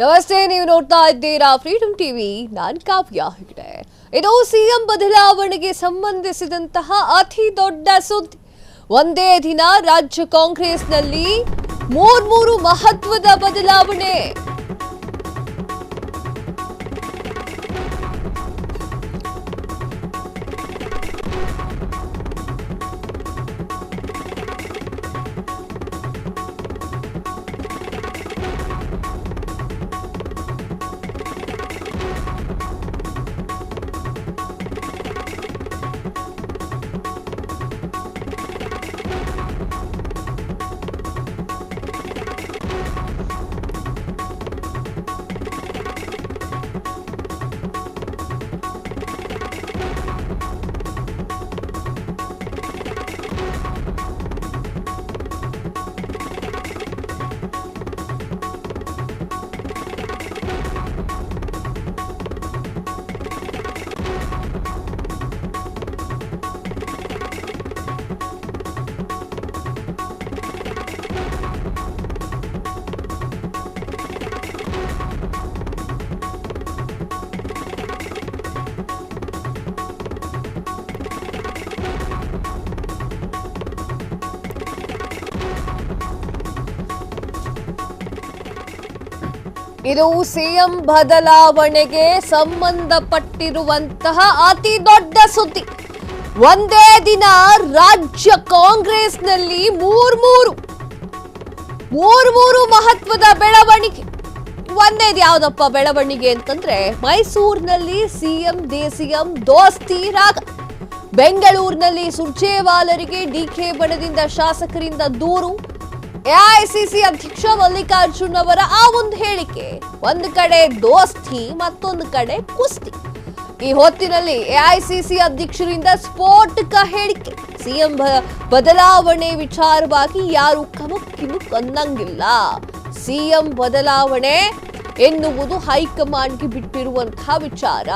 ನಮಸ್ತೆ, ನೀವು ನೋಡ್ತಾ ಇದ್ದೀರಾ ಫ್ರೀಡಂ ಟಿವಿ. ನಾನು ಕಾವ್ಯ ಹೆಗಡೆ. ಇದು ಸಿಎಂ ಬದಲಾವಣೆಗೆ ಸಂಬಂಧಿಸಿದಂತಹ ಅತಿ ದೊಡ್ಡ ಸುದ್ದಿ. ಒಂದೇ ದಿನ ರಾಜ್ಯ ಕಾಂಗ್ರೆಸ್ನಲ್ಲಿ ಮೂರು ಮಹತ್ವದ ಬದಲಾವಣೆ. ಇದು ಸಿಎಂ ಬದಲಾವಣೆಗೆ ಸಂಬಂಧಪಟ್ಟಿರುವಂತಹ ಅತಿ ದೊಡ್ಡ ಸುದ್ದಿ. ಒಂದೇ ದಿನ ರಾಜ್ಯ ಕಾಂಗ್ರೆಸ್ನಲ್ಲಿ ಮೂರು ಮಹತ್ವದ ಬೆಳವಣಿಗೆ. ಒಂದೇದು ಯಾವ್ದಪ್ಪ ಬೆಳವಣಿಗೆ ಅಂತಂದ್ರೆ, ಮೈಸೂರಿನಲ್ಲಿ ಸಿಎಂ ಡಿಸಿಎಂ ದೋಸ್ತಿ ರಾಗ. ಬೆಂಗಳೂರಿನಲ್ಲಿ ಸುರ್ಜೇವಾಲರಿಗೆ ಡಿಕೆ ಬಣದಿಂದ ಶಾಸಕರಿಂದ ದೂರು. ಎಐಸಿಸಿ ಅಧ್ಯಕ್ಷ ಮಲ್ಲಿಕಾರ್ಜುನ್ ಅವರ ಆ ಒಂದು ಹೇಳಿಕೆ. ಒಂದು ಕಡೆ ದೋಸ್ತಿ, ಮತ್ತೊಂದು ಕಡೆ ಕುಸ್ತಿ. ಈ ಹೊತ್ತಿನಲ್ಲಿ ಎಐಸಿಸಿ ಅಧ್ಯಕ್ಷರಿಂದ ಸ್ಫೋಟಕ ಹೇಳಿಕೆ. ಸಿಎಂ ಬದಲಾವಣೆ ವಿಚಾರವಾಗಿ ಯಾರು ಕಮಕ್ ಅನ್ನಂಗಿಲ್ಲ. ಸಿಎಂ ಬದಲಾವಣೆ ಎನ್ನುವುದು ಹೈಕಮಾಂಡ್ಗೆ ಬಿಟ್ಟಿರುವಂತಹ ವಿಚಾರ.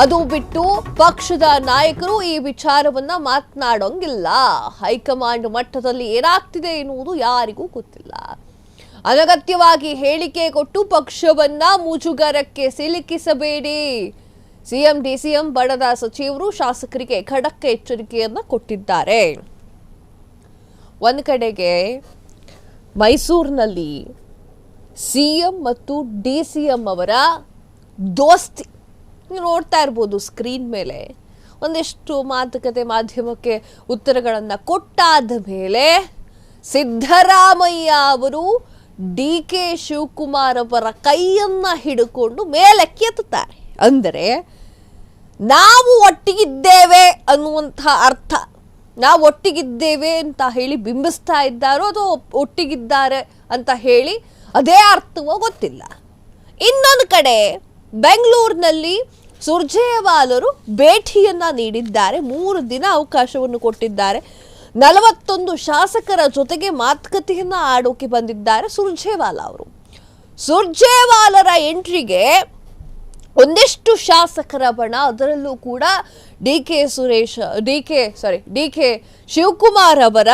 ಅದು ಬಿಟ್ಟು ಪಕ್ಷದ ನಾಯಕರು ಈ ವಿಚಾರವನ್ನ ಮಾತನಾಡೋಂಗಿಲ್ಲ. ಹೈಕಮಾಂಡ್ ಮಟ್ಟದಲ್ಲಿ ಏನಾಗ್ತಿದೆ ಎನ್ನುವುದು ಯಾರಿಗೂ ಗೊತ್ತಿಲ್ಲ. ಅನಗತ್ಯವಾಗಿ ಹೇಳಿಕೆ ಕೊಟ್ಟು ಪಕ್ಷವನ್ನ ಮುಜುಗರಕ್ಕೆ ಸಿಲುಕಿಸಬೇಡಿ. ಸಿಎಂ ಡಿಸಿಎಂ ಬಣದ ಸಚಿವರು ಶಾಸಕರಿಗೆ ಖಡಕ್ ಎಚ್ಚರಿಕೆಯನ್ನ ಕೊಟ್ಟಿದ್ದಾರೆ. ಒಂದು ಕಡೆಗೆ ಮೈಸೂರಿನಲ್ಲಿ ಸಿಎಂ ಮತ್ತು ಡಿಸಿಎಂ ಅವರ ದೋಸ್ತಿ ನೀವು ನೋಡ್ತಾ ಇರ್ಬೋದು ಸ್ಕ್ರೀನ್ ಮೇಲೆ. ಒಂದಿಷ್ಟು ಮಾತುಕತೆ ಮಾಧ್ಯಮಕ್ಕೆ ಉತ್ತರಗಳನ್ನು ಕೊಟ್ಟಾದ ಮೇಲೆ ಸಿದ್ದರಾಮಯ್ಯ ಅವರು ಡಿಕೆ ಶಿವಕುಮಾರ್ ಅವರ ಕೈಯನ್ನ ಹಿಡ್ಕೊಂಡು ಮೇಲಕ್ಕೆ ಎತ್ತುತ್ತಾರೆ. ಅಂದರೆ ನಾವು ಒಟ್ಟಿಗಿದ್ದೇವೆ ಅನ್ನುವಂಥ ಅರ್ಥ. ನಾವು ಒಟ್ಟಿಗಿದ್ದೇವೆ ಅಂತ ಹೇಳಿ ಬಿಂಬಿಸ್ತಾ ಇದ್ದಾರೋ ಅದು ಒಟ್ಟಿಗಿದ್ದಾರೆ ಅಂತ ಹೇಳಿ ಅದೇ ಅರ್ಥವೋ ಗೊತ್ತಿಲ್ಲ. ಇನ್ನೊಂದು ಕಡೆ ಬೆಂಗಳೂರಿನಲ್ಲಿ ಸುರ್ಜೇವಾಲರು ಭೇಟಿಯನ್ನ ನೀಡಿದ್ದಾರೆ. 3 ದಿನ ಅವಕಾಶವನ್ನು ಕೊಟ್ಟಿದ್ದಾರೆ. 41 ಶಾಸಕರ ಜೊತೆಗೆ ಮಾತುಕತೆಯನ್ನ ಆಡೋಕೆ ಬಂದಿದ್ದಾರೆ ಸುರ್ಜೇವಾಲಾ ಅವರು. ಸುರ್ಜೇವಾಲರ ಎಂಟ್ರಿಗೆ ಒಂದಿಷ್ಟು ಶಾಸಕರ ಬಣ, ಅದರಲ್ಲೂ ಕೂಡ ಡಿಕೆ ಶಿವಕುಮಾರ್ ಅವರ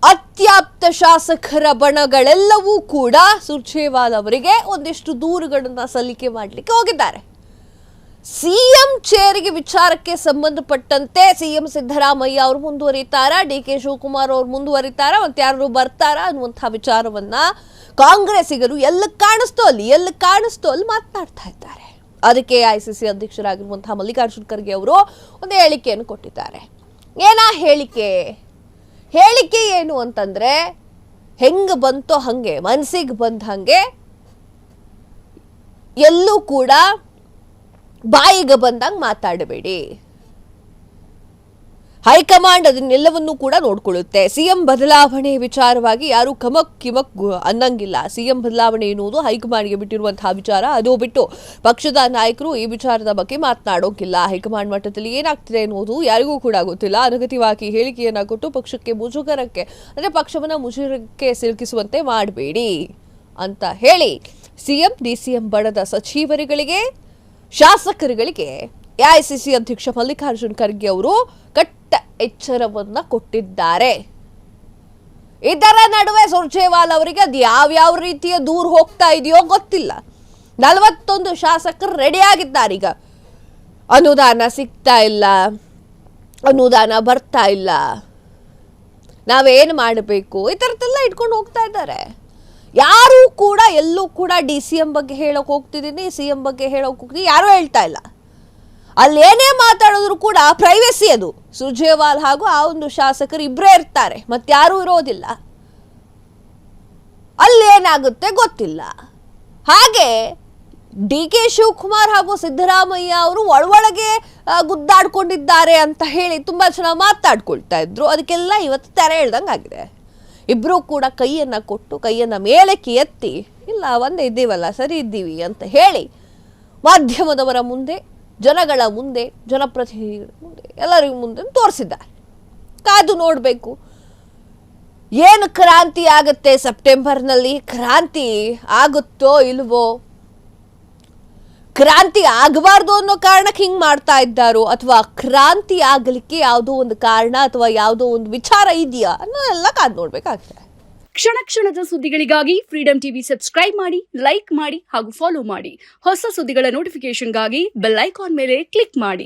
ಅತ್ಯಾಪ್ತ ಶಾಸಕರ ಬಣಗಳೆಲ್ಲವೂ ಕೂಡ ಸುರ್ಜೇವಾಲಾ ಅವರಿಗೆ ಒಂದಿಷ್ಟು ದೂರುಗಳನ್ನ ಸಲ್ಲಿಕೆ ಮಾಡಲಿಕ್ಕೆ ಹೋಗಿದ್ದಾರೆ. ಸಿಎಂ ಚೇರಿಗೆ ವಿಚಾರಕ್ಕೆ ಸಂಬಂಧಪಟ್ಟಂತೆ ಸಿಎಂ ಸಿದ್ದರಾಮಯ್ಯ ಅವರು ಮುಂದುವರಿತಾರಾ, ಡಿಕೆ ಶಿವಕುಮಾರ್ ಅವರು ಮುಂದುವರಿತಾರಾ, ಮತ್ತೆ ಯಾರು ಬರ್ತಾರಾ ಅನ್ನುವಂತಹ ವಿಚಾರವನ್ನ ಕಾಂಗ್ರೆಸ್ಸಿಗರು ಎಲ್ಲಿ ಕಾಣಿಸ್ತೋ ಅಲ್ಲಿ ಮಾತನಾಡ್ತಾ ಇದ್ದಾರೆ. ಅದಕ್ಕೆ ಎಐಸಿಸಿ ಅಧ್ಯಕ್ಷರಾಗಿರುವಂತಹ ಮಲ್ಲಿಕಾರ್ಜುನ್ ಖರ್ಗೆ ಅವರು ಒಂದು ಹೇಳಿಕೆಯನ್ನು ಕೊಟ್ಟಿದ್ದಾರೆ. ಏನಾ ಹೇಳಿಕೆ ಏನು ಅಂತಂದ್ರೆ, ಹೆಂಗ ಬಂತೋ ಹಂಗೆ, ಮನಸ್ಸಿಗೆ ಬಂದ ಹಂಗೆ ಎಲ್ಲೂ ಕೂಡ ಬಾಯಿಗೆ ಬಂದಂಗೆ ಮಾತಾಡಬೇಡಿ. ಹೈಕಮಾಂಡ್ ಅದನ್ನೆಲ್ಲವನ್ನೂ ಕೂಡ ನೋಡ್ಕೊಳ್ಳುತ್ತೆ. ಸಿಎಂ ಬದಲಾವಣೆ ವಿಚಾರವಾಗಿ ಯಾರು ಕಿಮಕ್ ಅನ್ನಂಗಿಲ್ಲ. ಸಿಎಂ ಬದಲಾವಣೆ ಎನ್ನುವುದು ಹೈಕಮಾಂಡ್ಗೆ ಬಿಟ್ಟಿರುವಂತಹ ವಿಚಾರ. ಅದು ಬಿಟ್ಟು ಪಕ್ಷದ ನಾಯಕರು ಈ ವಿಚಾರದ ಬಗ್ಗೆ ಮಾತನಾಡೋಕಿಲ್ಲ. ಹೈಕಮಾಂಡ್ ಮಟ್ಟದಲ್ಲಿ ಏನಾಗ್ತಿದೆ ಎನ್ನುವುದು ಯಾರಿಗೂ ಕೂಡ ಗೊತ್ತಿಲ್ಲ. ಅನಗತ್ಯವಾಗಿ ಹೇಳಿಕೆಯನ್ನ ಕೊಟ್ಟು ಪಕ್ಷಕ್ಕೆ ಮುಜುಗರಕ್ಕೆ, ಅಂದ್ರೆ ಪಕ್ಷವನ್ನ ಮುಜುಗರಕ್ಕೆ ಸಿಲುಕಿಸುವಂತೆ ಮಾಡಬೇಡಿ ಅಂತ ಹೇಳಿ ಸಿಎಂ ಡಿಸಿಎಂ ಬಣದ ಸಚಿವರುಗಳಿಗೆ, ಶಾಸಕರುಗಳಿಗೆ ಎಐಸಿಸಿ ಅಧ್ಯಕ್ಷ ಮಲ್ಲಿಕಾರ್ಜುನ್ ಖರ್ಗೆ ಅವರು ಕಟ್ಟ ಎಚ್ಚರವನ್ನ ಕೊಟ್ಟಿದ್ದಾರೆ. ಇದರ ನಡುವೆ ಸುರ್ಜೇವಾಲ್ ಅವರಿಗೆ ಅದು ಯಾವ್ಯಾವ ರೀತಿಯ ದೂರ ಹೋಗ್ತಾ ಇದೆಯೋ ಗೊತ್ತಿಲ್ಲ. 41 ಶಾಸಕರು ರೆಡಿ ಆಗಿದ್ದಾರೆ. ಈಗ ಅನುದಾನ ಸಿಗ್ತಾ ಇಲ್ಲ, ಅನುದಾನ ಬರ್ತಾ ಇಲ್ಲ, ನಾವೇನು ಮಾಡಬೇಕು, ಈ ಥರದ್ದೆಲ್ಲ ಇಟ್ಕೊಂಡು ಹೋಗ್ತಾ ಇದ್ದಾರೆ. ಯಾರೂ ಕೂಡ ಎಲ್ಲೂ ಕೂಡ DCM ಬಗ್ಗೆ ಹೇಳೋಕೆ ಹೋಗ್ತಿದ್ದೀನಿ, CM ಬಗ್ಗೆ ಹೇಳೋಕೆ ಹೋಗ್ತಿದ್ದೀನಿ, ಯಾರೂ ಹೇಳ್ತಾ ಇಲ್ಲ. ಅಲ್ಲೇನೇ ಮಾತಾಡಿದ್ರು ಕೂಡ ಪ್ರೈವೇಸಿ ಅದು. ಸುರ್ಜೇವಾಲ್ ಹಾಗೂ ಆ ಒಂದು ಶಾಸಕರು ಇಬ್ಬರೇ ಇರ್ತಾರೆ, ಮತ್ತಾರೂ ಇರೋದಿಲ್ಲ. ಅಲ್ಲೇನಾಗುತ್ತೆ ಗೊತ್ತಿಲ್ಲ. ಹಾಗೆ DK ಶಿವಕುಮಾರ್ ಹಾಗೂ ಸಿದ್ದರಾಮಯ್ಯ ಅವರು ಒಳಗೆ ಗುದ್ದಾಡ್ಕೊಂಡಿದ್ದಾರೆ ಅಂತ ಹೇಳಿ ತುಂಬಾ ಚೆನ್ನಾಗಿ ಮಾತಾಡ್ಕೊಳ್ತಾ ಇದ್ರು. ಅದಕ್ಕೆಲ್ಲ ಇವತ್ತು ತೆರೆ ಎಳ್ದಂಗೆ ಆಗಿದೆ. ಇಬ್ಬರೂ ಕೂಡ ಕೈಯನ್ನು ಕೊಟ್ಟು ಕೈಯನ್ನು ಮೇಲಕ್ಕೆ ಎತ್ತಿ ಇಲ್ಲ ಒಂದೇ ಇದ್ದೀವಲ್ಲ, ಸರಿ ಇದ್ದೀವಿ ಅಂತ ಹೇಳಿ ಮಾಧ್ಯಮದವರ ಮುಂದೆ, ಜನಗಳ ಮುಂದೆ, ಜನಪ್ರತಿನಿಧಿಗಳ ಮುಂದೆ, ಎಲ್ಲರಿಗೂ ಮುಂದೆ ತೋರಿಸಿದ್ದಾರೆ. ಕಾದು ನೋಡಬೇಕು ಏನು ಕ್ರಾಂತಿ ಆಗುತ್ತೆ ಸೆಪ್ಟೆಂಬರ್ನಲ್ಲಿ. ಕ್ರಾಂತಿ ಆಗುತ್ತೋ ಇಲ್ವೋ, ಕ್ರಾಂತಿ ಆಗಬಾರ್ದು ಅನ್ನೋ ಕಾರಣಕ್ಕೆ ಹಿಂಗೆ ಮಾಡ್ತಾ ಇದ್ದಾರೋ, ಅಥವಾ ಕ್ರಾಂತಿ ಆಗಲಿಕ್ಕೆ ಯಾವುದೋ ಒಂದು ಕಾರಣ ಅಥವಾ ಯಾವುದೋ ಒಂದು ವಿಚಾರ ಇದೆಯಾ ಅನ್ನೋದೆಲ್ಲ ಕಾದು ನೋಡ್ಬೇಕಾಗ್ತದೆ. ಕ್ಷಣ ಕ್ಷಣದ ಸುದ್ದಿಗಳಿಗಾಗಿ ಫ್ರೀಡಂ ಟಿವಿ ಸಬ್ಸ್ಕ್ರೈಬ್ ಮಾಡಿ, ಲೈಕ್ ಮಾಡಿ ಹಾಗೂ ಫಾಲೋ ಮಾಡಿ. ಹೊಸ ಸುದ್ದಿಗಳ ನೋಟಿಫಿಕೇಶನ್ಗಾಗಿ ಬೆಲ್ ಐಕಾನ್ ಮೇಲೆ ಕ್ಲಿಕ್ ಮಾಡಿ.